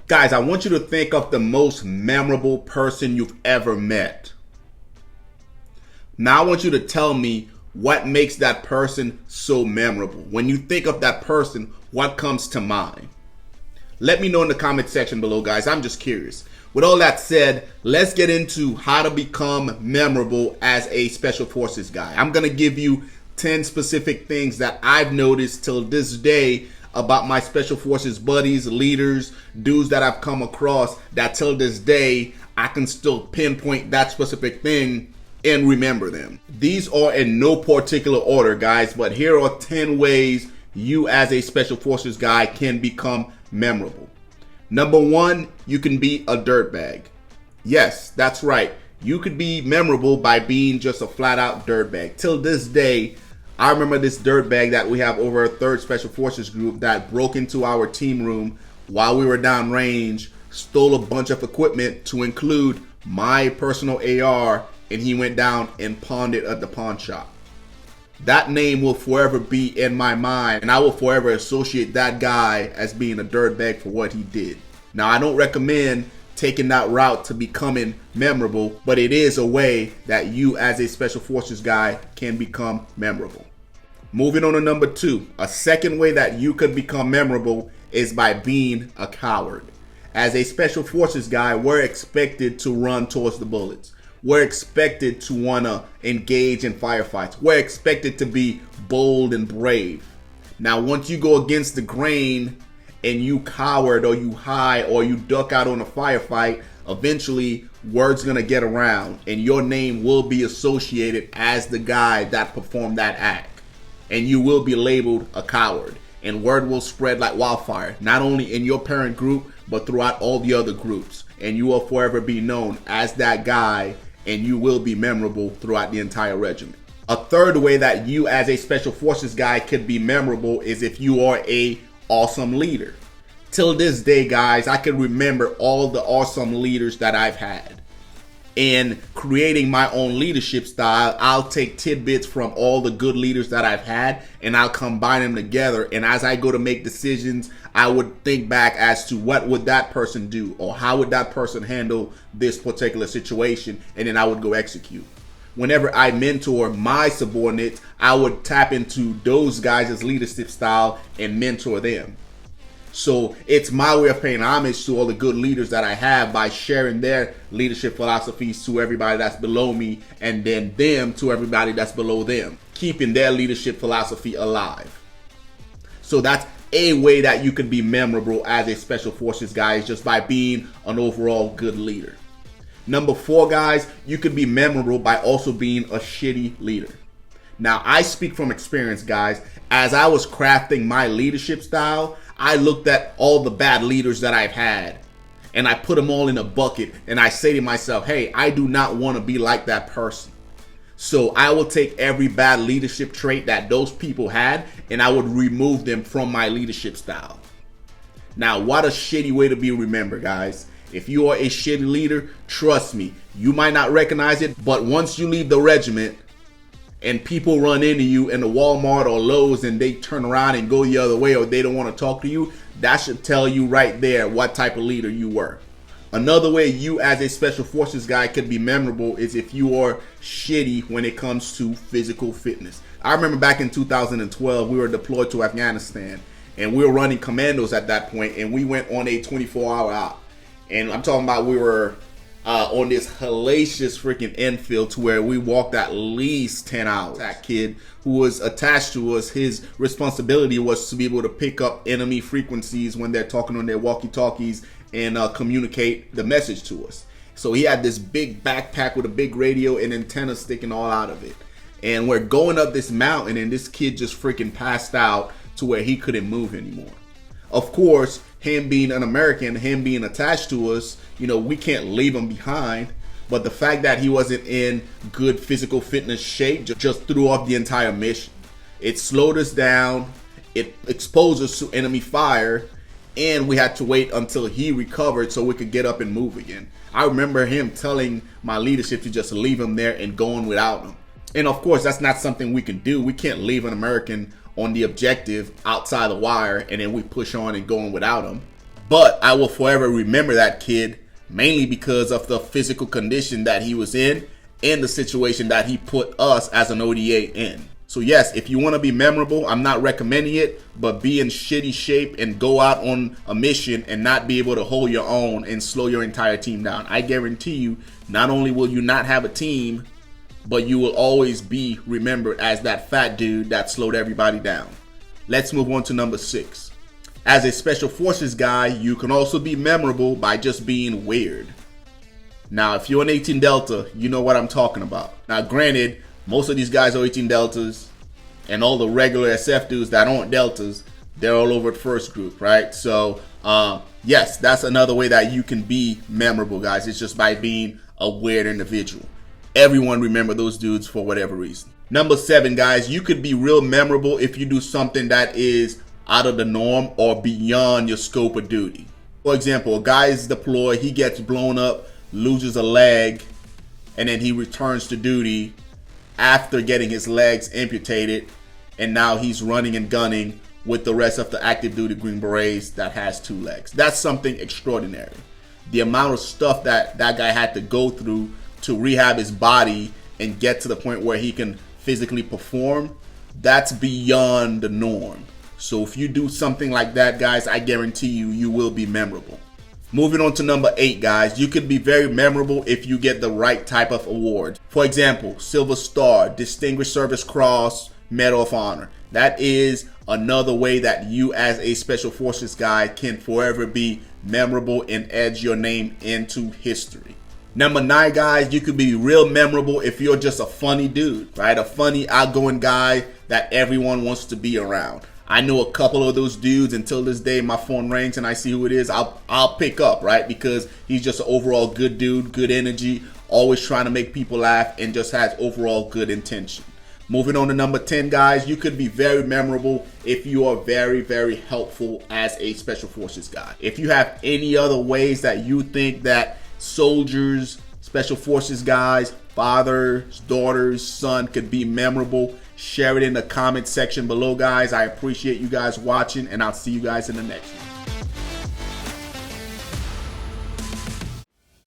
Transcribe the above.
Guys, I want you to think of the most memorable person you've ever met. Now I want you to tell me what makes that person so memorable. When you think of that person, what comes to mind? Let me know in the comment section below, guys. I'm just curious. With all that said, let's get into how to become memorable as a Special Forces guy. I'm going to give you 10 specific things that I've noticed till this day about my Special Forces buddies, leaders, dudes that I've come across that till this day I can still pinpoint that specific thing and remember them. These are in no particular order, guys, but here are 10 ways you as a Special Forces guy can become memorable. Number one, you can be a dirtbag. Yes, that's right. You could be memorable by being just a flat out dirtbag. Till this day, I remember this dirtbag that we have over a 3rd Special Forces group that broke into our team room while we were down range, stole a bunch of equipment to include my personal AR, and he went down and pawned it at the pawn shop. That name will forever be in my mind, and I will forever associate that guy as being a dirtbag for what he did. Now, I don't recommend taking that route to becoming memorable, but it is a way that you as a Special Forces guy can become memorable. Moving on to number 2, a second way that you could become memorable is by being a coward. As a Special Forces guy, we're expected to run towards the bullets. We're expected to want to engage in firefights. We're expected to be bold and brave. Now, once you go against the grain and you coward or you hide or you duck out on a firefight, eventually word's going to get around and your name will be associated as the guy that performed that act. And you will be labeled a coward. And word will spread like wildfire, not only in your parent group, but throughout all the other groups. And you will forever be known as that guy, and you will be memorable throughout the entire regiment. A third way that you as a Special Forces guy could be memorable is if you are a awesome leader. Till this day, guys, I can remember all the awesome leaders that I've had. In creating my own leadership style, I'll take tidbits from all the good leaders that I've had and I'll combine them together. And as I go to make decisions, I would think back as to what would that person do or how would that person handle this particular situation, and then I would go execute. Whenever I mentor my subordinates, I would tap into those guys' leadership style and mentor them. So it's my way of paying homage to all the good leaders that I have by sharing their leadership philosophies to everybody that's below me, and then them to everybody that's below them, keeping their leadership philosophy alive. So that's a way that you can be memorable as a Special Forces guy, is just by being an overall good leader. Number 4, guys, you could be memorable by also being a shitty leader. Now, I speak from experience, guys. As I was crafting my leadership style, I looked at all the bad leaders that I've had and I put them all in a bucket, and I say to myself, hey, I do not want to be like that person. So I will take every bad leadership trait that those people had and I would remove them from my leadership style. Now, what a shitty way to be remembered, guys. If you are a shitty leader, trust me, you might not recognize it, but once you leave the regiment and people run into you in the Walmart or Lowe's and they turn around and go the other way, or they don't want to talk to you, that should tell you right there what type of leader you were. Another way you as a Special Forces guy could be memorable is if you are shitty when it comes to physical fitness. I remember back in 2012, we were deployed to Afghanistan and we were running commandos at that point, and we went on a 24-hour out. And I'm talking about we were on this hellacious freaking infield to where we walked at least 10 hours. That kid who was attached to us, his responsibility was to be able to pick up enemy frequencies when they're talking on their walkie-talkies and communicate the message to us. So he had this big backpack with a big radio and antenna sticking all out of it. And we're going up this mountain and this kid just freaking passed out to where he couldn't move anymore. Of course, him being an American, him being attached to us, you know, we can't leave him behind. But the fact that he wasn't in good physical fitness shape just threw off the entire mission. It slowed us down. It exposed us to enemy fire. And we had to wait until he recovered so we could get up and move again. I remember him telling my leadership to just leave him there and going without him. And of course, that's not something we can do. We can't leave an American on the objective outside the wire and then we push on and going without him. But I will forever remember that kid, mainly because of the physical condition that he was in and the situation that he put us as an ODA in. So yes, if you want to be memorable, I'm not recommending it, but be in shitty shape and go out on a mission and not be able to hold your own and slow your entire team down. I guarantee you, not only will you not have a team, but you will always be remembered as that fat dude that slowed everybody down. Let's move on to number 6. As a Special Forces guy, you can also be memorable by just being weird. Now, if you're an 18 Delta, you know what I'm talking about. Now, granted, most of these guys are 18 Deltas, and all the regular SF dudes that aren't Deltas, they're all over at first group, right? So, yes, that's another way that you can be memorable, guys. It's just by being a weird individual. Everyone remember those dudes for whatever reason. Number 7, guys, you could be real memorable if you do something that is out of the norm or beyond your scope of duty. For example, a guy is deployed, he gets blown up, loses a leg, and then he returns to duty after getting his legs amputated, and now he's running and gunning with the rest of the Active Duty Green Berets that has 2 legs. That's something extraordinary. The amount of stuff that guy had to go through to rehab his body and get to the point where he can physically perform, that's beyond the norm. So if you do something like that, guys, I guarantee you, you will be memorable. Moving on to number 8, guys, you could be very memorable if you get the right type of award. For example, Silver Star, Distinguished Service Cross, Medal of Honor. That is another way that you as a Special Forces guy can forever be memorable and edge your name into history. Number 9, guys, you could be real memorable if you're just a funny dude, right? A funny, outgoing guy that everyone wants to be around. I know a couple of those dudes. Until this day, my phone rings and I see who it is, I'll pick up, right? Because he's just an overall good dude, good energy, always trying to make people laugh, and just has overall good intention. Moving on to number 10, guys, you could be very memorable if you are very, very helpful as a Special Forces guy. If you have any other ways that you think that soldiers, Special Forces guys, fathers, daughters, son could be memorable, share it in the comment section below, guys. I appreciate you guys watching, and I'll see you guys in the next one.